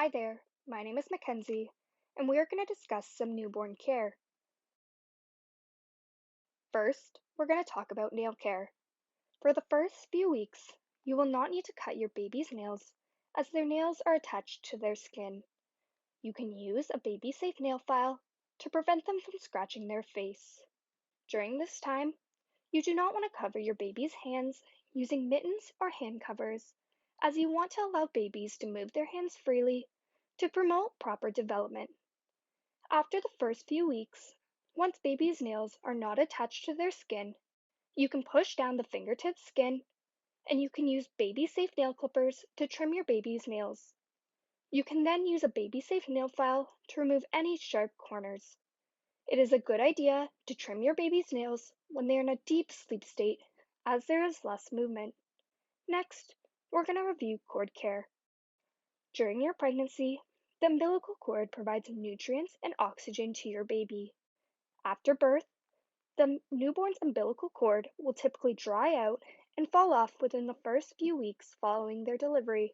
Hi there, my name is Mackenzie, and we are going to discuss some newborn care. First, we're going to talk about nail care. For the first few weeks, you will not need to cut your baby's nails as their nails are attached to their skin. You can use a baby safe nail file to prevent them from scratching their face. During this time, you do not want to cover your baby's hands using mittens or hand covers, as you want to allow babies to move their hands freely to promote proper development. After the first few weeks, once baby's nails are not attached to their skin, you can push down the fingertip skin and you can use baby safe nail clippers to trim your baby's nails. You can then use a baby safe nail file to remove any sharp corners. It is a good idea to trim your baby's nails when they are in a deep sleep state, as there is less movement. Next, we're going to review cord care. During your pregnancy, the umbilical cord provides nutrients and oxygen to your baby. After birth, the newborn's umbilical cord will typically dry out and fall off within the first few weeks following their delivery.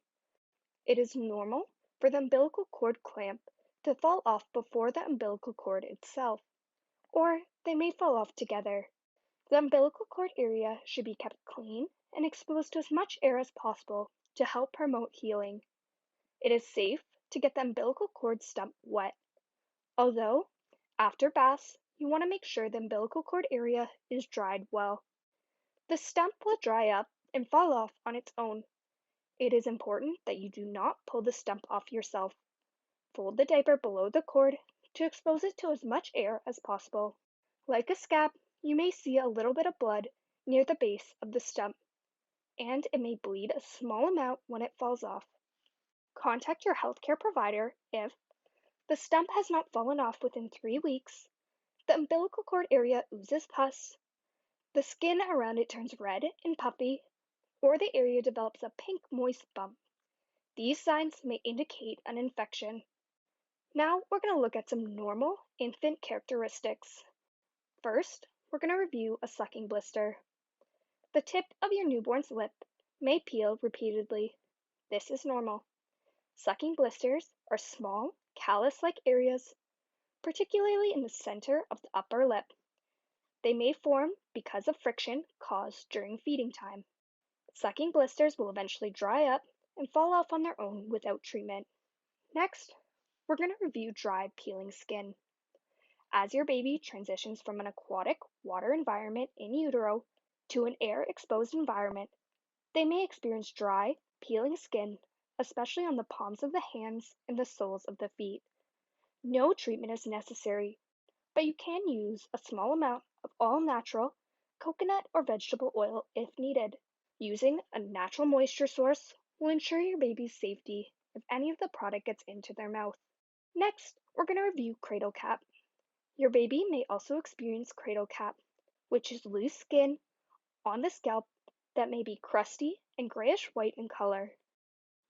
It is normal for the umbilical cord clamp to fall off before the umbilical cord itself, or they may fall off together. The umbilical cord area should be kept clean and exposed to as much air as possible to help promote healing. It is safe to get the umbilical cord stump wet, although after baths, you want to make sure the umbilical cord area is dried well. The stump will dry up and fall off on its own. It is important that you do not pull the stump off yourself. Fold the diaper below the cord to expose it to as much air as possible. Like a scab, you may see a little bit of blood near the base of the stump, and it may bleed a small amount when it falls off. Contact your healthcare provider if the stump has not fallen off within 3 weeks, the umbilical cord area oozes pus, the skin around it turns red and puffy, or the area develops a pink moist bump. These signs may indicate an infection. Now we're going to look at some normal infant characteristics. First, we're going to review a sucking blister. The tip of your newborn's lip may peel repeatedly. This is normal. Sucking blisters are small, callus-like areas, particularly in the center of the upper lip. They may form because of friction caused during feeding time. Sucking blisters will eventually dry up and fall off on their own without treatment. Next, we're going to review dry, peeling skin. As your baby transitions from an aquatic water environment in utero to an air-exposed environment, they may experience dry, peeling skin, especially on the palms of the hands and the soles of the feet. No treatment is necessary, but you can use a small amount of all-natural coconut or vegetable oil if needed. Using a natural moisture source will ensure your baby's safety if any of the product gets into their mouth. Next, we're going to review cradle cap. Your baby may also experience cradle cap, which is loose skin on the scalp that may be crusty and grayish-white in color.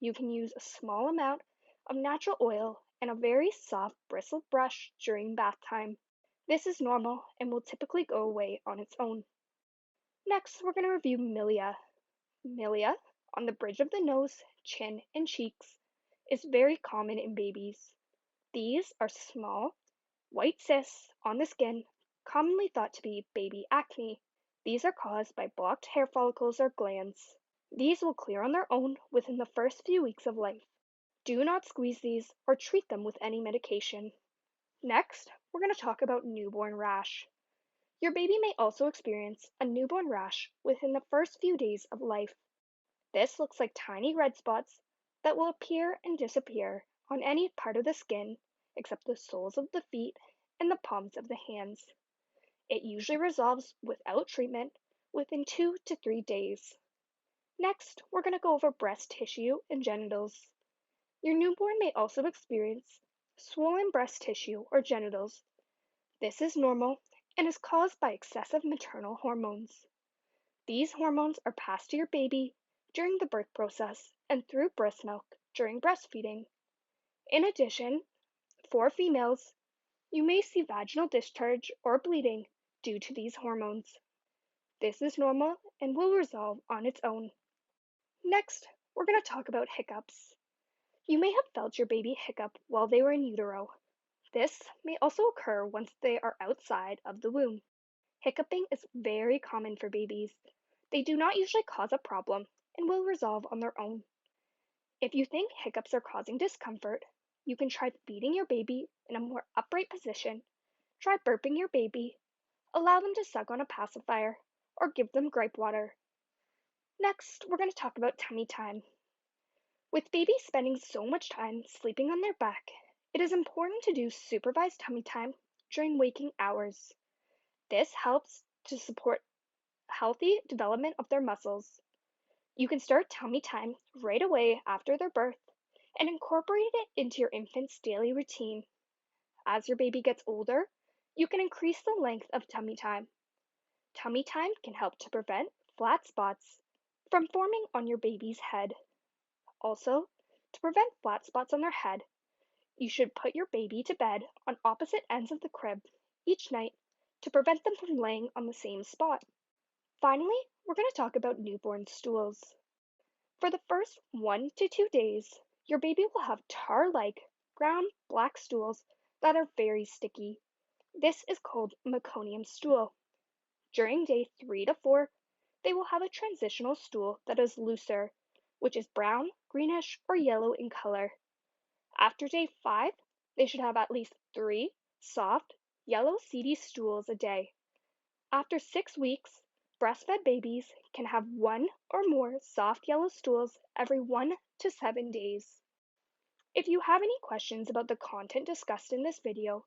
You can use a small amount of natural oil and a very soft bristled brush during bath time. This is normal and will typically go away on its own. Next, we're going to review milia. Milia, on the bridge of the nose, chin, and cheeks, is very common in babies. These are small, white cysts on the skin, commonly thought to be baby acne. These are caused by blocked hair follicles or glands. These will clear on their own within the first few weeks of life. Do not squeeze these or treat them with any medication. Next, we're going to talk about newborn rash. Your baby may also experience a newborn rash within the first few days of life. This looks like tiny red spots that will appear and disappear on any part of the skin except the soles of the feet and the palms of the hands. It usually resolves without treatment within 2 to 3 days. Next, we're going to go over breast tissue and genitals. Your newborn may also experience swollen breast tissue or genitals. This is normal and is caused by excessive maternal hormones. These hormones are passed to your baby during the birth process and through breast milk during breastfeeding. In addition, for females, you may see vaginal discharge or bleeding due to these hormones. This is normal and will resolve on its own. Next, we're going to talk about hiccups. You may have felt your baby hiccup while they were in utero. This may also occur once they are outside of the womb. Hiccuping is very common for babies. They do not usually cause a problem and will resolve on their own. If you think hiccups are causing discomfort, you can try feeding your baby in a more upright position, try burping your baby, allow them to suck on a pacifier, or give them gripe water. Next, we're going to talk about tummy time. With babies spending so much time sleeping on their back, it is important to do supervised tummy time during waking hours. This helps to support healthy development of their muscles. You can start tummy time right away after their birth and incorporate it into your infant's daily routine. As your baby gets older, you can increase the length of tummy time. Tummy time can help to prevent flat spots from forming on your baby's head. Also, to prevent flat spots on their head, you should put your baby to bed on opposite ends of the crib each night to prevent them from laying on the same spot. Finally, we're going to talk about newborn stools. For the first 1 to 2 days, your baby will have tar-like brown black stools that are very sticky. This is called meconium stool. During day 3 to 4, they will have a transitional stool that is looser, which is brown, greenish, or yellow in color. After day 5, they should have at least 3 soft, yellow seedy stools a day. After 6 weeks, breastfed babies can have 1 or more soft yellow stools every 1 to 7 days. If you have any questions about the content discussed in this video,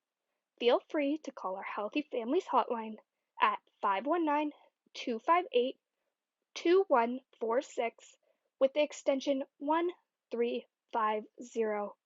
feel free to call our Healthy Families hotline at 519-258-2146 with the extension 1350.